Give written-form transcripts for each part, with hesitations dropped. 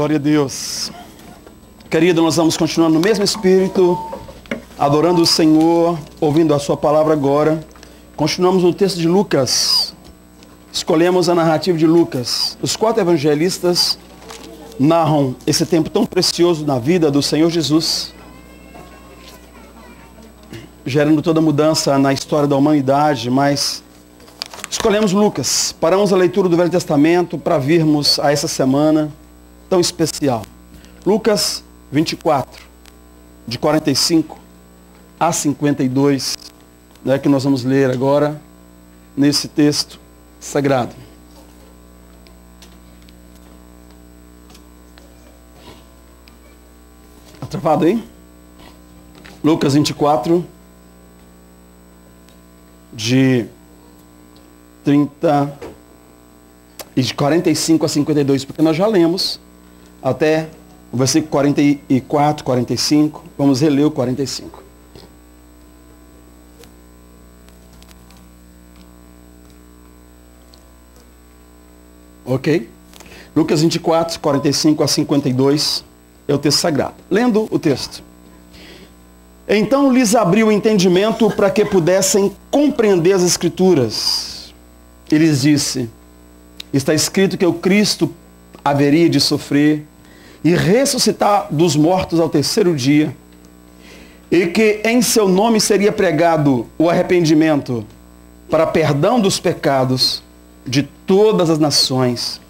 Glória a Deus. Querido, nós vamos continuar no mesmo espírito, adorando o Senhor, ouvindo a sua palavra agora. Continuamos no texto de Lucas. Escolhemos a narrativa de Lucas. Os 4 evangelistas narram esse tempo tão precioso na vida do Senhor Jesus, gerando toda mudança na história da humanidade, mas escolhemos Lucas. Paramos a leitura do Velho Testamento para virmos a essa semana tão especial. Lucas 24, de 45 a 52, é que nós vamos ler agora nesse texto sagrado. Está travado aí? Lucas 24, de 30 e de 45 a 52, porque nós já lemos até o versículo 44, 45. Vamos reler o 45. Ok? Lucas 24, 45 a 52 é o texto sagrado. Lendo o texto. Então lhes abriu o entendimento para que pudessem compreender as Escrituras. E lhes disse: está escrito que o Cristo haveria de sofrer e ressuscitar dos mortos ao 3º dia, e que em seu nome seria pregado o arrependimento para perdão dos pecados de todas as nações,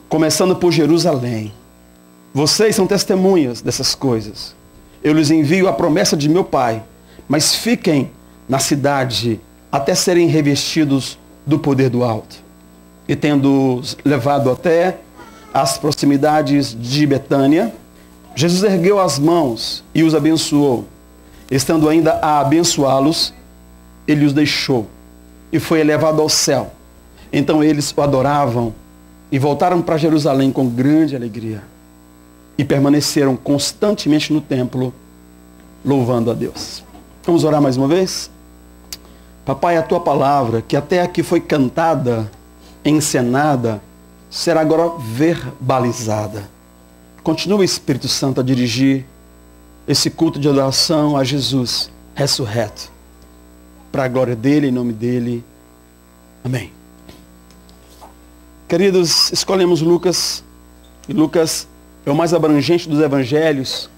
começando por Jerusalém. Vocês são testemunhas dessas coisas. Eu lhes envio a promessa de meu Pai, mas fiquem na cidade até serem revestidos do poder do alto. E tendo-os levado até as proximidades de Betânia, Jesus ergueu as mãos e os abençoou. Estando ainda a abençoá-los, ele os deixou e foi elevado ao céu. Então eles o adoravam e voltaram para Jerusalém com grande alegria. E permaneceram constantemente no templo, louvando a Deus. Vamos orar mais uma vez? Papai, a tua palavra, que até aqui foi cantada, encenada, será agora verbalizada. Continua, Espírito Santo, a dirigir esse culto de adoração a Jesus ressurreto. Para a glória dele, em nome dele. Amém. Queridos, escolhemos Lucas. E Lucas é o mais abrangente dos evangelhos,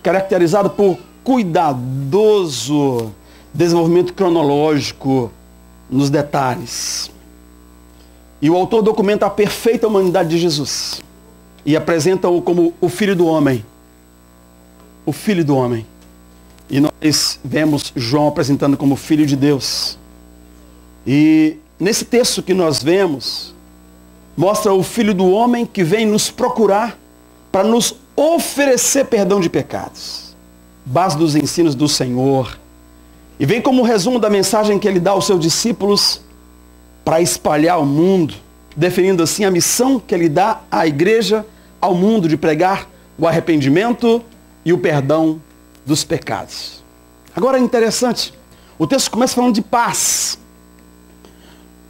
caracterizado por cuidadoso desenvolvimento cronológico nos detalhes. E o autor documenta a perfeita humanidade de Jesus e apresenta-o como o Filho do Homem. O Filho do Homem. E nós vemos João apresentando como Filho de Deus. E nesse texto que nós vemos, mostra o Filho do Homem que vem nos procurar para nos oferecer perdão de pecados. Base dos ensinos do Senhor. E vem como resumo da mensagem que ele dá aos seus discípulos para espalhar ao mundo, definindo assim a missão que ele dá à igreja, ao mundo, de pregar o arrependimento e o perdão dos pecados. Agora é interessante, o texto começa falando de paz.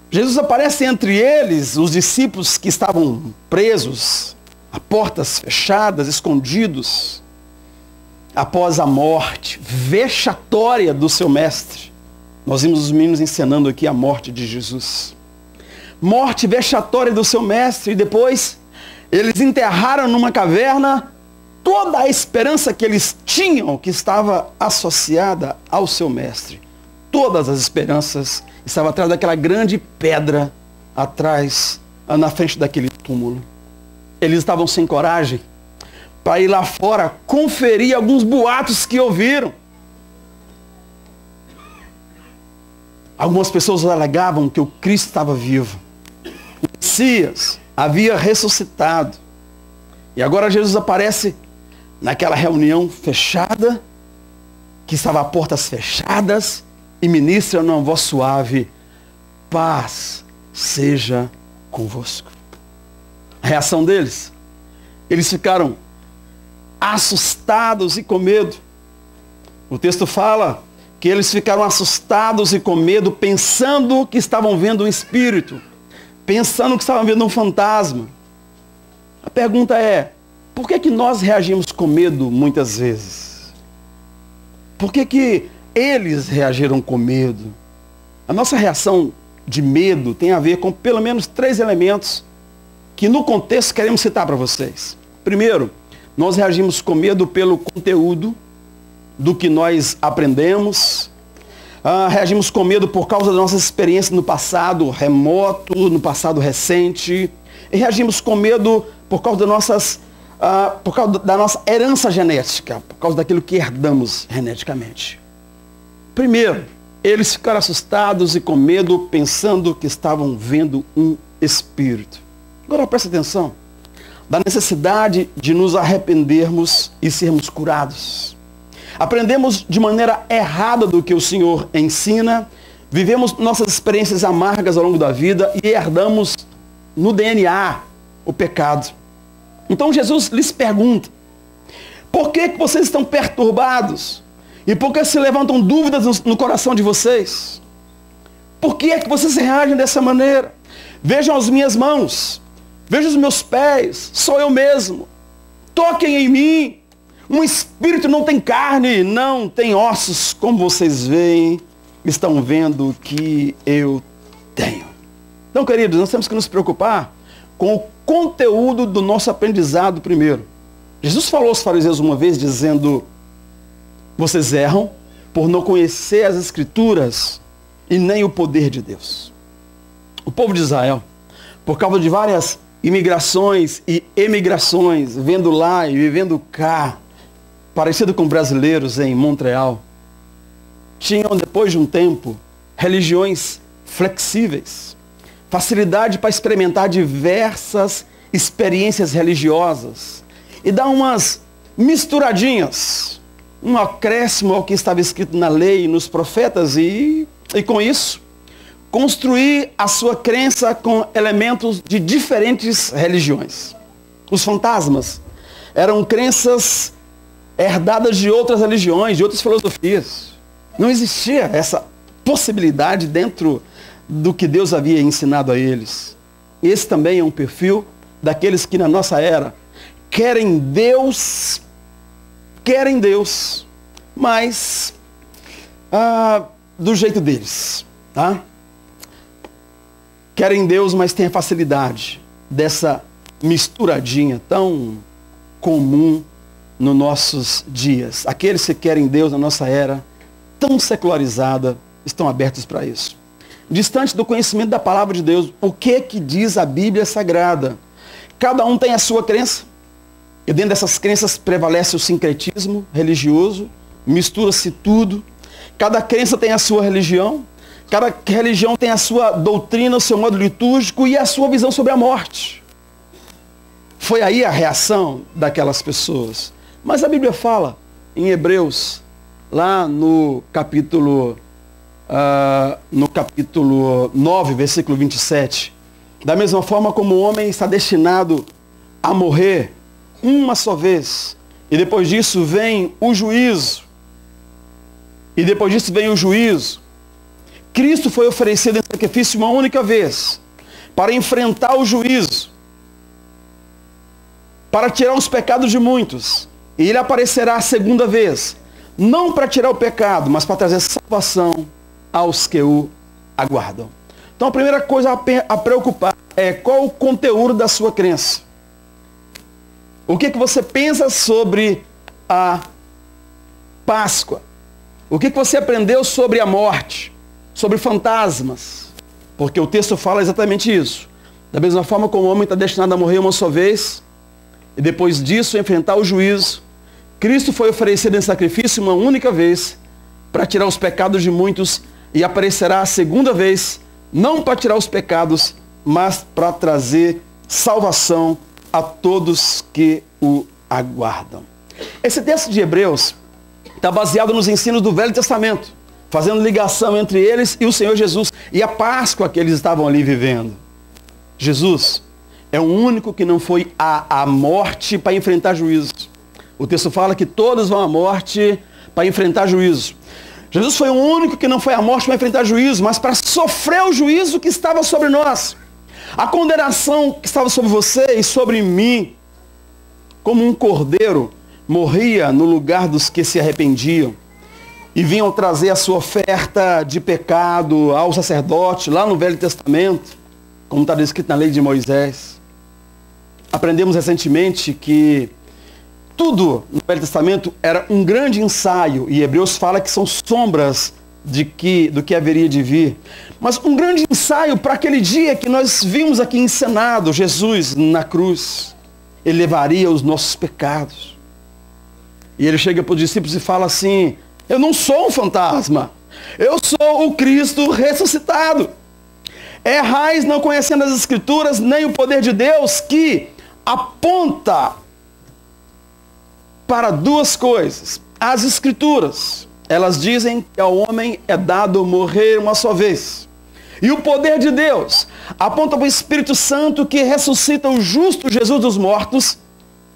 Jesus aparece entre eles, os discípulos que estavam presos, a portas fechadas, escondidos, após a morte vexatória do seu mestre. Nós vimos os meninos encenando aqui a morte de Jesus. Morte vexatória do seu mestre, e depois eles enterraram numa caverna toda a esperança que eles tinham, que estava associada ao seu mestre. Todas as esperanças estavam atrás daquela grande pedra, atrás, na frente daquele túmulo. Eles estavam sem coragem para ir lá fora conferir alguns boatos que ouviram. Algumas pessoas alegavam que o Cristo estava vivo. O Messias havia ressuscitado. E agora Jesus aparece naquela reunião fechada, que estava a portas fechadas, e ministra numa voz suave: paz seja convosco. A reação deles? Eles ficaram assustados e com medo. O texto fala que eles ficaram assustados e com medo, pensando que estavam vendo um espírito, pensando que estavam vendo um fantasma. pergunta é, por que nós reagimos com medo muitas vezes? Por que eles reagiram com medo? A nossa reação de medo tem a ver com pelo menos 3 elementos que no contexto queremos citar para vocês. Primeiro, nós reagimos com medo pelo conteúdo do que nós aprendemos. Reagimos com medo por causa da nossa experiência no passado remoto, no passado recente. E reagimos com medo por causa da nossa herança genética, por causa daquilo que herdamos geneticamente. Primeiro, eles ficaram assustados e com medo, pensando que estavam vendo um espírito. Agora presta atenção, da necessidade de nos arrependermos e sermos curados. Aprendemos de maneira errada do que o Senhor ensina, vivemos nossas experiências amargas ao longo da vida e herdamos no DNA o pecado. Então Jesus lhes pergunta, por que vocês estão perturbados? E por que se levantam dúvidas no coração de vocês? Por que vocês reagem dessa maneira? Vejam as minhas mãos, vejam os meus pés, sou eu mesmo. Toquem em mim. Um espírito não tem carne, não tem ossos, como vocês veem, estão vendo que eu tenho. Então, queridos, nós temos que nos preocupar com o conteúdo do nosso aprendizado primeiro. Jesus falou aos fariseus uma vez dizendo, vocês erram por não conhecer as Escrituras e nem o poder de Deus. O povo de Israel, por causa de várias imigrações e emigrações, vendo lá e vivendo cá, parecido com brasileiros em Montreal, tinham, depois de um tempo, religiões flexíveis, facilidade para experimentar diversas experiências religiosas e dar umas misturadinhas, um acréscimo ao que estava escrito na lei e nos profetas e com isso, construir a sua crença com elementos de diferentes religiões. Os fantasmas eram crenças herdadas de outras religiões, de outras filosofias. Não existia essa possibilidade dentro do que Deus havia ensinado a eles. Esse também é um perfil daqueles que na nossa era querem Deus, mas do jeito deles, tá? Querem Deus, mas tem a facilidade dessa misturadinha tão comum nos nossos dias. Aqueles que querem Deus na nossa era, tão secularizada, estão abertos para isso. Distante do conhecimento da palavra de Deus, o que diz a Bíblia Sagrada? Cada um tem a sua crença, e dentro dessas crenças prevalece o sincretismo religioso, mistura-se tudo. Cada crença tem a sua religião, cada religião tem a sua doutrina, o seu modo litúrgico e a sua visão sobre a morte. Foi aí a reação daquelas pessoas. Mas a Bíblia fala em Hebreus, lá no capítulo 9, versículo 27, da mesma forma como o homem está destinado a morrer uma só vez, e depois disso vem o juízo, Cristo foi oferecido em sacrifício uma única vez, para enfrentar o juízo, para tirar os pecados de muitos, e ele aparecerá a segunda vez, não para tirar o pecado, mas para trazer salvação aos que o aguardam. Então a primeira coisa a preocupar é qual o conteúdo da sua crença. O que você pensa sobre a Páscoa? O que você aprendeu sobre a morte? Sobre fantasmas? Porque o texto fala exatamente isso. Da mesma forma como o homem está destinado a morrer uma só vez, e depois disso enfrentar o juízo, Cristo foi oferecido em sacrifício uma única vez para tirar os pecados de muitos e aparecerá a segunda vez, não para tirar os pecados, mas para trazer salvação a todos que o aguardam. Esse texto de Hebreus está baseado nos ensinos do Velho Testamento, fazendo ligação entre eles e o Senhor Jesus e a Páscoa que eles estavam ali vivendo. Jesus é o único que não foi à morte para enfrentar juízo. O texto fala que todos vão à morte para enfrentar juízo. Jesus foi o único que não foi à morte para enfrentar juízo, mas para sofrer o juízo que estava sobre nós. A condenação que estava sobre você e sobre mim como um cordeiro, morria no lugar dos que se arrependiam e vinham trazer a sua oferta de pecado ao sacerdote, lá no Velho Testamento, como está descrito na lei de Moisés. Aprendemos recentemente que tudo no Velho Testamento era um grande ensaio, e Hebreus fala que são sombras do que haveria de vir. Mas um grande ensaio para aquele dia que nós vimos aqui encenado, Jesus na cruz. Ele levaria os nossos pecados. E ele chega para os discípulos e fala assim: eu não sou um fantasma, eu sou o Cristo ressuscitado. Errais não conhecendo as Escrituras, nem o poder de Deus, que aponta para duas coisas. As Escrituras, elas dizem que ao homem é dado morrer uma só vez. E o poder de Deus aponta para o Espírito Santo, que ressuscita o justo Jesus dos mortos.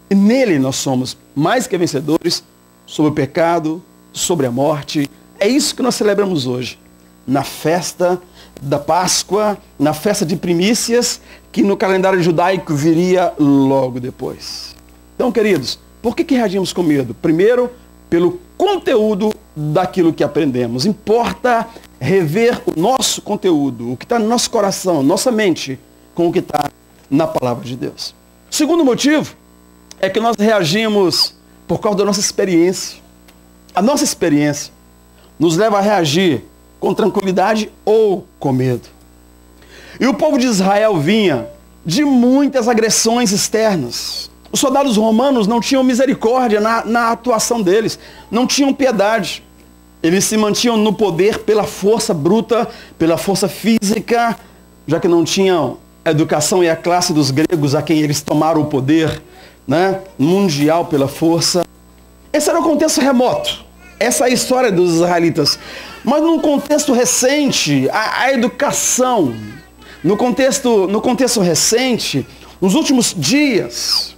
E nele nós somos mais que vencedores sobre o pecado, sobre a morte. É isso que nós celebramos hoje, na festa da Páscoa, na festa de primícias, que no calendário judaico viria logo depois. Então, queridos, por que reagimos com medo? Primeiro, pelo conteúdo daquilo que aprendemos. Importa rever o nosso conteúdo, o que está no nosso coração, nossa mente, com o que está na palavra de Deus. Segundo motivo é que nós reagimos por causa da nossa experiência. A nossa experiência nos leva a reagir com tranquilidade ou com medo. E o povo de Israel vinha de muitas agressões externas. Os soldados romanos não tinham misericórdia na atuação deles, não tinham piedade. Eles se mantinham no poder pela força bruta, pela força física, já que não tinham a educação e a classe dos gregos, a quem eles tomaram o poder, né, mundial pela força. Esse era o contexto remoto. Essa é a história dos israelitas. Mas num contexto recente, a educação, no contexto recente, nos últimos dias,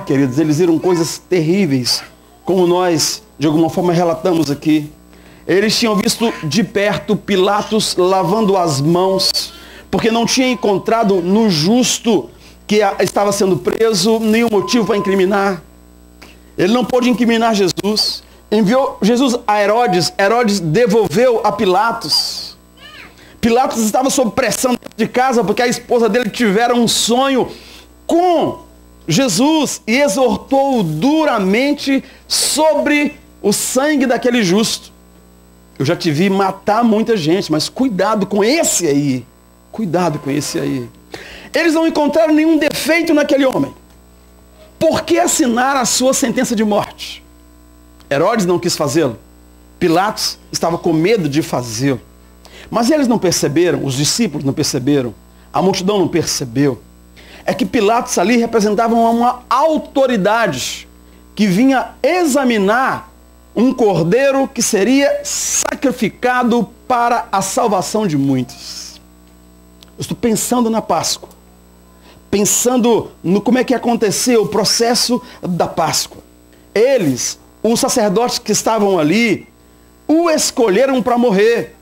queridos, eles viram coisas terríveis, como nós, de alguma forma, relatamos aqui. Eles tinham visto de perto Pilatos lavando as mãos, porque não tinha encontrado no justo que estava sendo preso nenhum motivo para incriminar. Ele não pôde incriminar Jesus. Enviou Jesus a Herodes. Herodes devolveu a Pilatos. Pilatos estava sob pressão dentro de casa, porque a esposa dele tivera um sonho com Jesus e exortou-o duramente sobre o sangue daquele justo. Eu já te vi matar muita gente, mas cuidado com esse aí. Cuidado com esse aí. Eles não encontraram nenhum defeito naquele homem. Por que assinar a sua sentença de morte? Herodes não quis fazê-lo. Pilatos estava com medo de fazê-lo. Mas eles não perceberam, os discípulos não perceberam, a multidão não percebeu. É que Pilatos ali representava uma autoridade que vinha examinar um cordeiro que seria sacrificado para a salvação de muitos. Eu estou pensando na Páscoa, pensando no como é que aconteceu o processo da Páscoa. Eles, os sacerdotes que estavam ali, o escolheram para morrer.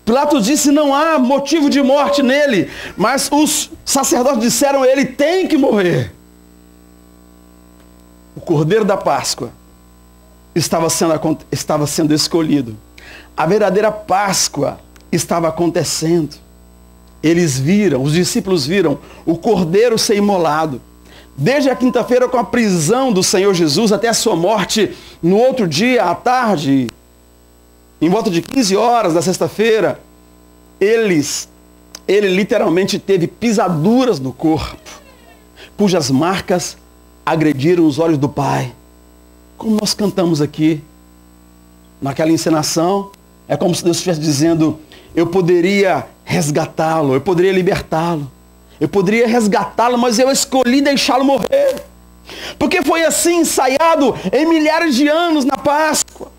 Pilatos disse: não há motivo de morte nele, mas os sacerdotes disseram: ele tem que morrer. O cordeiro da Páscoa estava sendo escolhido. A verdadeira Páscoa estava acontecendo. Eles viram, os discípulos viram o cordeiro ser imolado. Desde a quinta-feira, com a prisão do Senhor Jesus até a sua morte, no outro dia, à tarde, em volta de 15 horas da sexta-feira, ele literalmente teve pisaduras no corpo, cujas marcas agrediram os olhos do Pai. Como nós cantamos aqui, naquela encenação, é como se Deus estivesse dizendo: eu poderia resgatá-lo, eu poderia libertá-lo, eu poderia resgatá-lo, mas eu escolhi deixá-lo morrer. Porque foi assim ensaiado em milhares de anos na Páscoa.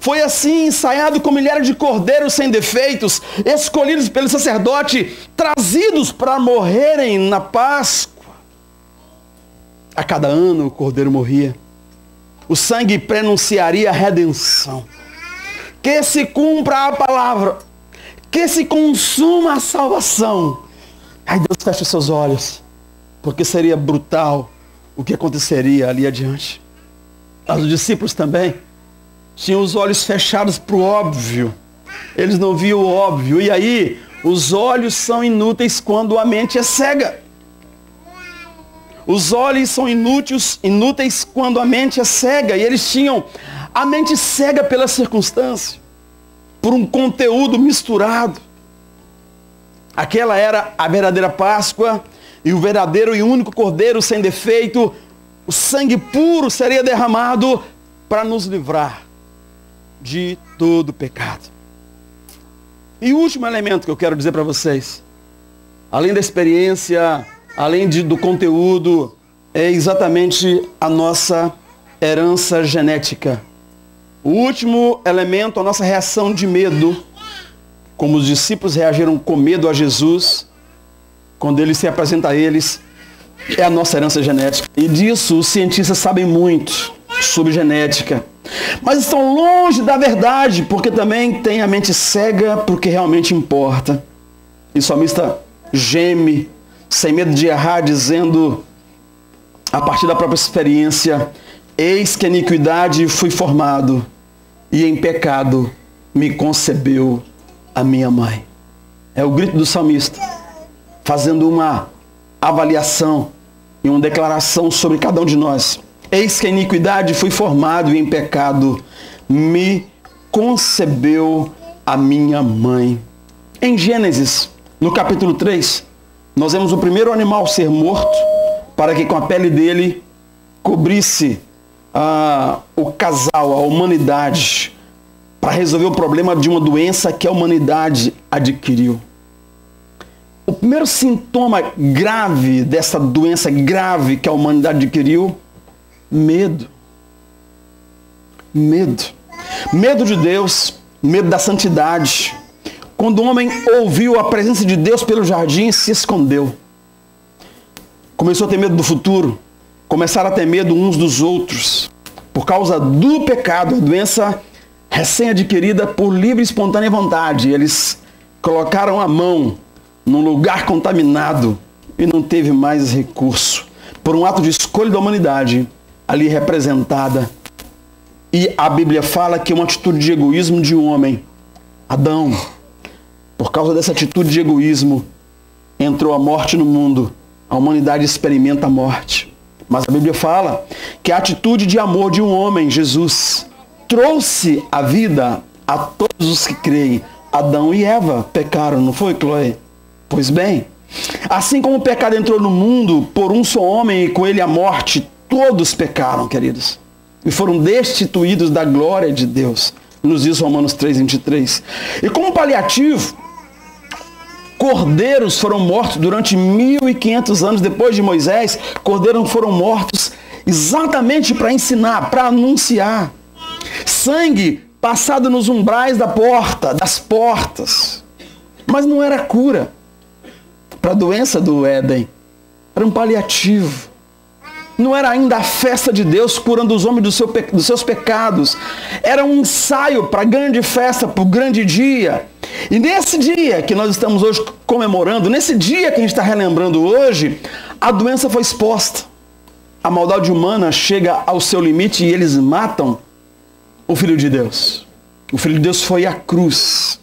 Foi assim ensaiado com milhares de cordeiros sem defeitos, escolhidos pelo sacerdote, trazidos para morrerem na Páscoa. A cada ano o cordeiro morria. O sangue prenunciaria a redenção. Que se cumpra a palavra, que se consuma a salvação. Ai, Deus fecha os seus olhos, porque seria brutal o que aconteceria ali adiante. Mas os discípulos também tinham os olhos fechados para o óbvio. Eles não viam o óbvio. E aí, os olhos são inúteis quando a mente é cega. Os olhos são inúteis quando a mente é cega. E eles tinham a mente cega pela circunstância, por um conteúdo misturado. Aquela era a verdadeira Páscoa, e o verdadeiro e único Cordeiro sem defeito, o sangue puro seria derramado para nos livrar de todo pecado. E o último elemento que eu quero dizer para vocês, além da experiência, além do conteúdo, é exatamente a nossa herança genética. O último elemento, a nossa reação de medo, como os discípulos reagiram com medo a Jesus, quando ele se apresenta a eles, é a nossa herança genética. E disso os cientistas sabem muito sobre genética. Mas estão longe da verdade, porque também tem a mente cega para o que realmente importa. E o salmista geme, sem medo de errar, dizendo, a partir da própria experiência, eis que a iniquidade fui formado, e em pecado me concebeu a minha mãe. É o grito do salmista, fazendo uma avaliação e uma declaração sobre cada um de nós. Eis que a iniquidade fui formado, e em pecado me concebeu a minha mãe. Em Gênesis, no capítulo 3, nós vemos o primeiro animal ser morto, para que com a pele dele cobrisse o casal, a humanidade, para resolver o problema de uma doença que a humanidade adquiriu. O primeiro sintoma grave dessa doença grave que a humanidade adquiriu, medo. Medo. Medo de Deus, medo da santidade. Quando o homem ouviu a presença de Deus pelo jardim, se escondeu. Começou a ter medo do futuro. Começaram a ter medo uns dos outros. Por causa do pecado, a doença recém-adquirida por livre e espontânea vontade. Eles colocaram a mão num lugar contaminado e não teve mais recurso. Por um ato de escolha da humanidade, ali representada. E a Bíblia fala que é uma atitude de egoísmo de um homem, Adão. Por causa dessa atitude de egoísmo, entrou a morte no mundo. A humanidade experimenta a morte. Mas a Bíblia fala que a atitude de amor de um homem, Jesus, trouxe a vida a todos os que creem. Adão e Eva pecaram, não foi, Chloe? Pois bem, assim como o pecado entrou no mundo por um só homem e com ele a morte, todos pecaram, queridos, e foram destituídos da glória de Deus, nos diz Romanos 3:23. E como paliativo, cordeiros foram mortos durante 1500 anos depois de Moisés. Cordeiros foram mortos exatamente para ensinar, para anunciar. Sangue passado nos umbrais das portas. Mas não era cura para a doença do Éden. Era um paliativo. Não era ainda a festa de Deus curando os homens dos seus pecados. Era um ensaio para a grande festa, para o grande dia. E nesse dia que nós estamos hoje comemorando, nesse dia que a gente está relembrando hoje, a doença foi exposta. A maldade humana chega ao seu limite e eles matam o Filho de Deus. O Filho de Deus foi à cruz.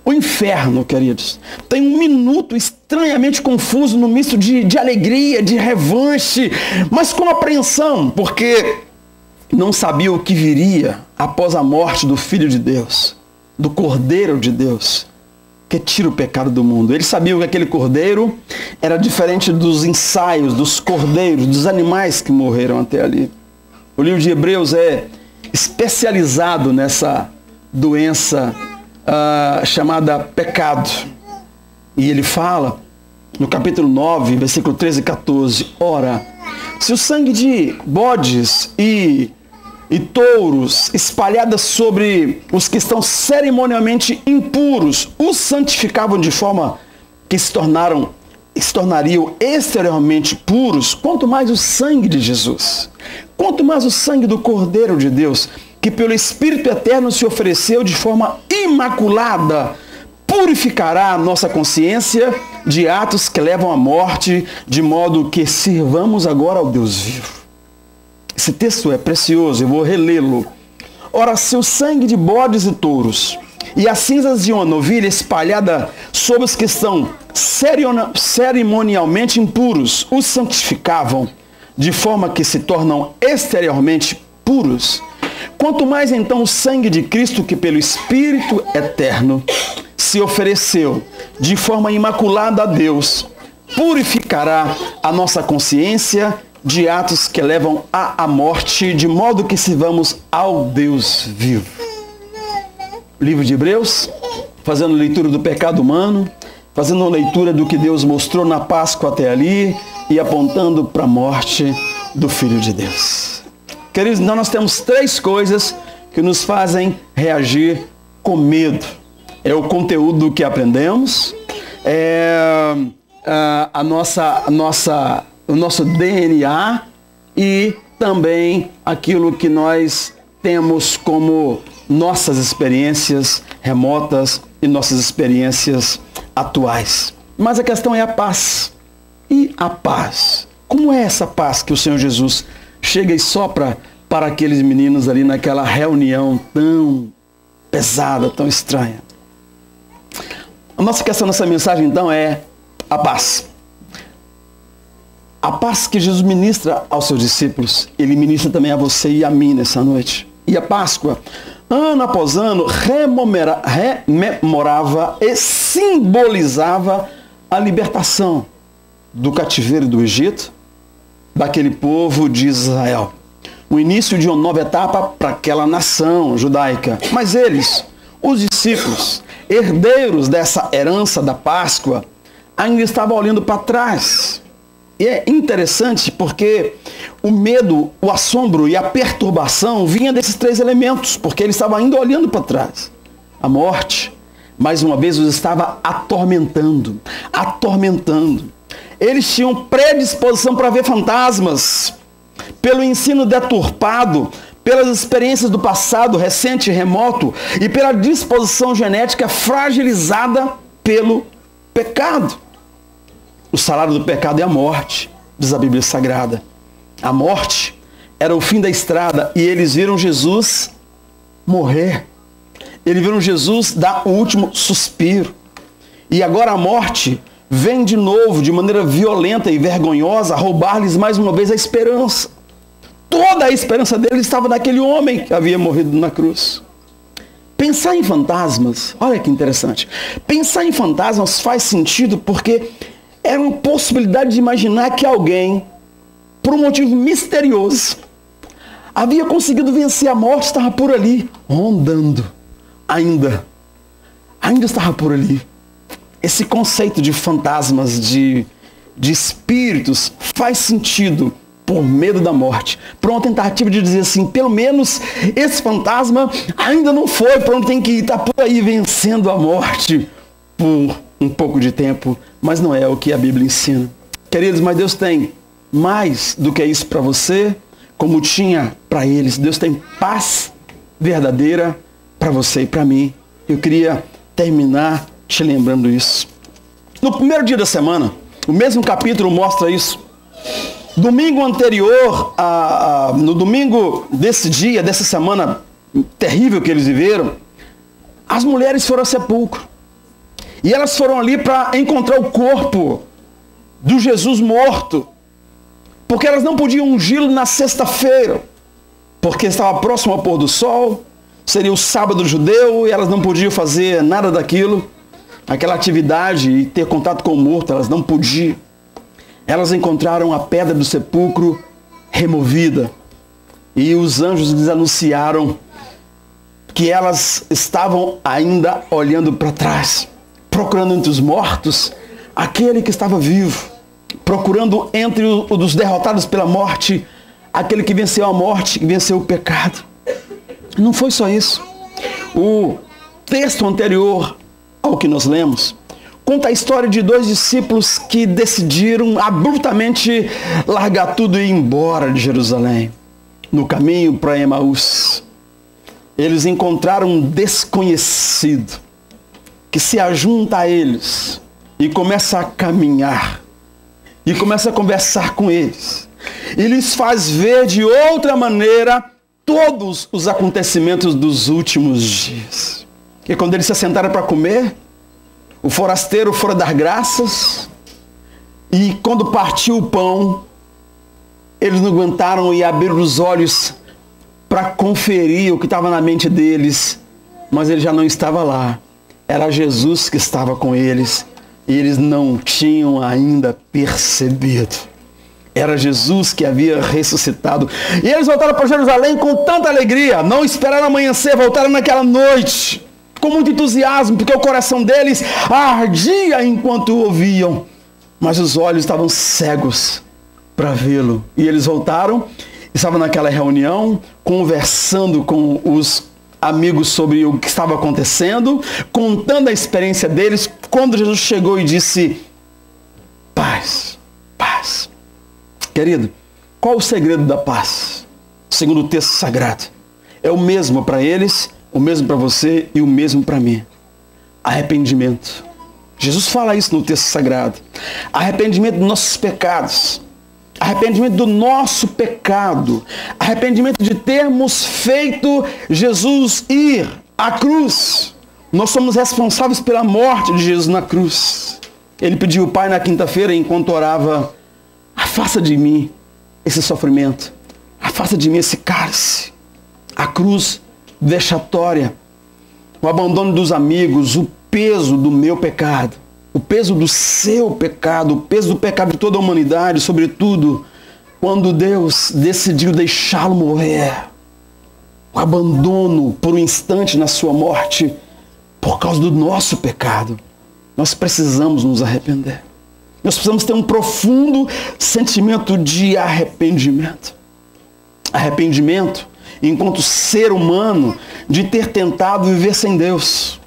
O inferno, queridos, tem um minuto estranhamente confuso no misto de alegria, de revanche, mas com apreensão, porque não sabia o que viria após a morte do Filho de Deus, do Cordeiro de Deus, que tira o pecado do mundo. Eles sabiam que aquele Cordeiro era diferente dos ensaios, dos cordeiros, dos animais que morreram até ali. O livro de Hebreus é especializado nessa doença chamada pecado. E ele fala, no capítulo 9, versículo 13 e 14, ora, se o sangue de bodes e touros espalhadas sobre os que estão cerimonialmente impuros os santificavam de forma que se tornariam exteriormente puros, quanto mais o sangue de Jesus, quanto mais o sangue do Cordeiro de Deus, que pelo Espírito Eterno se ofereceu de forma imaculada, purificará a nossa consciência de atos que levam à morte, de modo que sirvamos agora ao Deus vivo. Esse texto é precioso, eu vou relê-lo. Ora, se o sangue de bodes e touros e as cinzas de uma novilha espalhada sobre os que estão cerimonialmente impuros os santificavam, de forma que se tornam exteriormente puros, quanto mais então o sangue de Cristo, que pelo Espírito eterno se ofereceu de forma imaculada a Deus, purificará a nossa consciência de atos que levam à morte, de modo que sirvamos ao Deus vivo. Livro de Hebreus, fazendo leitura do pecado humano, fazendo uma leitura do que Deus mostrou na Páscoa até ali e apontando para a morte do Filho de Deus. Queridos, então nós temos três coisas que nos fazem reagir com medo. É o conteúdo que aprendemos, é o nosso DNA e também aquilo que nós temos como nossas experiências remotas e nossas experiências atuais. Mas a questão é a paz. E a paz? Como é essa paz que o Senhor Jesus chega e sopra para aqueles meninos ali naquela reunião tão pesada, tão estranha? A nossa questão nessa mensagem, então, é a paz. A paz que Jesus ministra aos seus discípulos, Ele ministra também a você e a mim nessa noite. E a Páscoa, ano após ano, rememorava e simbolizava a libertação do cativeiro do Egito, daquele povo de Israel. O início de uma nova etapa para aquela nação judaica. Mas eles, os discípulos, herdeiros dessa herança da Páscoa, ainda estavam olhando para trás. E é interessante porque o medo, o assombro e a perturbação vinha desses três elementos, porque eles estavam ainda olhando para trás. A morte, mais uma vez, os estava atormentando. Eles tinham predisposição para ver fantasmas, pelo ensino deturpado, pelas experiências do passado recente e remoto e pela disposição genética fragilizada pelo pecado. O salário do pecado é a morte, diz a Bíblia Sagrada. A morte era o fim da estrada e eles viram Jesus morrer. Eles viram Jesus dar o último suspiro. E agora a morte vem de novo, de maneira violenta e vergonhosa, roubar-lhes mais uma vez a esperança. Toda a esperança deles estava naquele homem que havia morrido na cruz. Pensar em fantasmas, olha que interessante. Pensar em fantasmas faz sentido porque era uma possibilidade de imaginar que alguém, por um motivo misterioso, havia conseguido vencer a morte, estava por ali, rondando. Ainda estava por ali. Esse conceito de fantasmas, de espíritos, faz sentido por medo da morte. Por uma tentativa de dizer assim, pelo menos esse fantasma ainda não foi para onde tem que ir, está por aí vencendo a morte por um pouco de tempo, mas não é o que a Bíblia ensina. Queridos, mas Deus tem mais do que isso para você, como tinha para eles. Deus tem paz verdadeira para você e para mim. Eu queria terminar te lembrando isso. No primeiro dia da semana, o mesmo capítulo mostra isso. Domingo anterior, no domingo desse dia, dessa semana terrível que eles viveram, as mulheres foram ao sepulcro. E elas foram ali para encontrar o corpo do Jesus morto. Porque elas não podiam ungí-lo na sexta-feira. Porque estava próximo ao pôr do sol, seria o sábado judeu, e elas não podiam fazer nada daquilo. Aquela atividade e ter contato com o morto, elas não podiam. Elas encontraram a pedra do sepulcro removida. E os anjos lhes anunciaram que elas estavam ainda olhando para trás, procurando entre os mortos aquele que estava vivo, procurando entre os derrotados pela morte aquele que venceu a morte, que venceu o pecado. Não foi só isso. O texto anterior ao que nós lemos conta a história de dois discípulos que decidiram abruptamente largar tudo e ir embora de Jerusalém. No caminho para Emaús, eles encontraram um desconhecido que se ajunta a eles e começa a caminhar. E começa a conversar com eles. E lhes faz ver de outra maneira todos os acontecimentos dos últimos dias. E quando eles se assentaram para comer, o forasteiro fora dar graças. E quando partiu o pão, eles não aguentaram e abriram os olhos para conferir o que estava na mente deles. Mas ele já não estava lá. Era Jesus que estava com eles. E eles não tinham ainda percebido. Era Jesus que havia ressuscitado. E eles voltaram para Jerusalém com tanta alegria. Não esperaram amanhecer, voltaram naquela noite. Com muito entusiasmo, porque o coração deles ardia enquanto o ouviam. Mas os olhos estavam cegos para vê-lo. E eles voltaram, estavam naquela reunião, conversando com os amigos sobre o que estava acontecendo, contando a experiência deles, quando Jesus chegou e disse: paz, paz. Querido, qual o segredo da paz? Segundo o texto sagrado, é o mesmo para eles, o mesmo para você e o mesmo para mim. Arrependimento. Jesus fala isso no texto sagrado. Arrependimento dos nossos pecados. Arrependimento do nosso pecado. Arrependimento de termos feito Jesus ir à cruz. Nós somos responsáveis pela morte de Jesus na cruz. Ele pediu ao Pai na quinta-feira, enquanto orava: afasta de mim esse sofrimento. Afasta de mim esse cálice. A cruz vexatória. O abandono dos amigos. O peso do meu pecado. O peso do seu pecado, o peso do pecado de toda a humanidade, sobretudo quando Deus decidiu deixá-lo morrer. O abandono por um instante na sua morte, por causa do nosso pecado. Nós precisamos nos arrepender. Nós precisamos ter um profundo sentimento de arrependimento. Arrependimento enquanto ser humano de ter tentado viver sem Deus.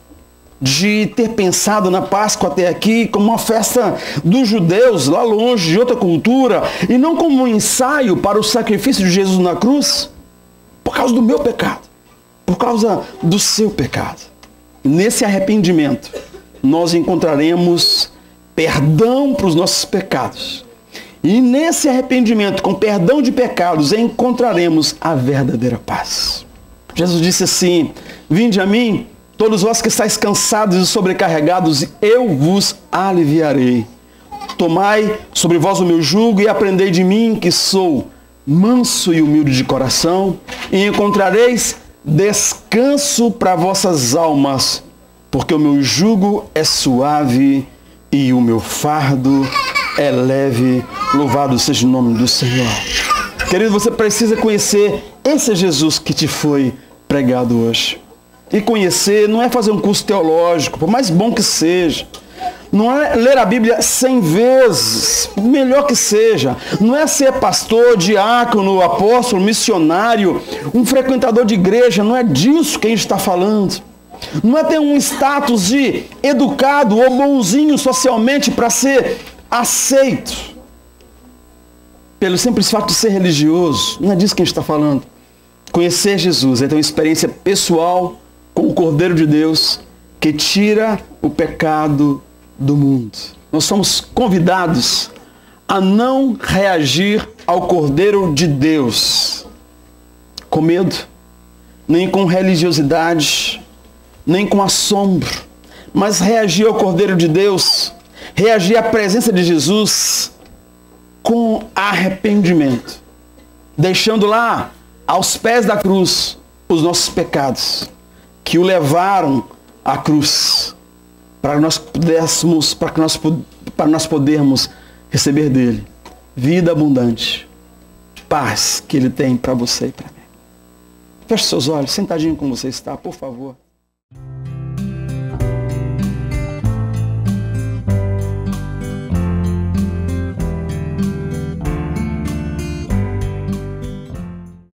De ter pensado na Páscoa até aqui como uma festa dos judeus, lá longe, de outra cultura, e não como um ensaio para o sacrifício de Jesus na cruz, por causa do meu pecado, por causa do seu pecado. Nesse arrependimento, nós encontraremos perdão para os nossos pecados. E nesse arrependimento, com perdão de pecados, encontraremos a verdadeira paz. Jesus disse assim: vinde a mim, todos vós que estáis cansados e sobrecarregados, eu vos aliviarei. Tomai sobre vós o meu jugo e aprendei de mim, que sou manso e humilde de coração, e encontrareis descanso para vossas almas, porque o meu jugo é suave e o meu fardo é leve. Louvado seja o nome do Senhor. Querido, você precisa conhecer esse Jesus que te foi pregado hoje. E conhecer não é fazer um curso teológico, por mais bom que seja. Não é ler a Bíblia 100 vezes, melhor que seja. Não é ser pastor, diácono, apóstolo, missionário, um frequentador de igreja. Não é disso que a gente está falando. Não é ter um status de educado ou bonzinho socialmente para ser aceito. Pelo simples fato de ser religioso. Não é disso que a gente está falando. Conhecer Jesus é ter uma experiência pessoal com o Cordeiro de Deus que tira o pecado do mundo. Nós somos convidados a não reagir ao Cordeiro de Deus com medo, nem com religiosidade, nem com assombro, mas reagir ao Cordeiro de Deus, reagir à presença de Jesus com arrependimento, deixando lá aos pés da cruz os nossos pecados que o levaram à cruz, para nós podermos receber dele vida abundante, paz que ele tem para você e para mim. Feche seus olhos, sentadinho como você está, por favor.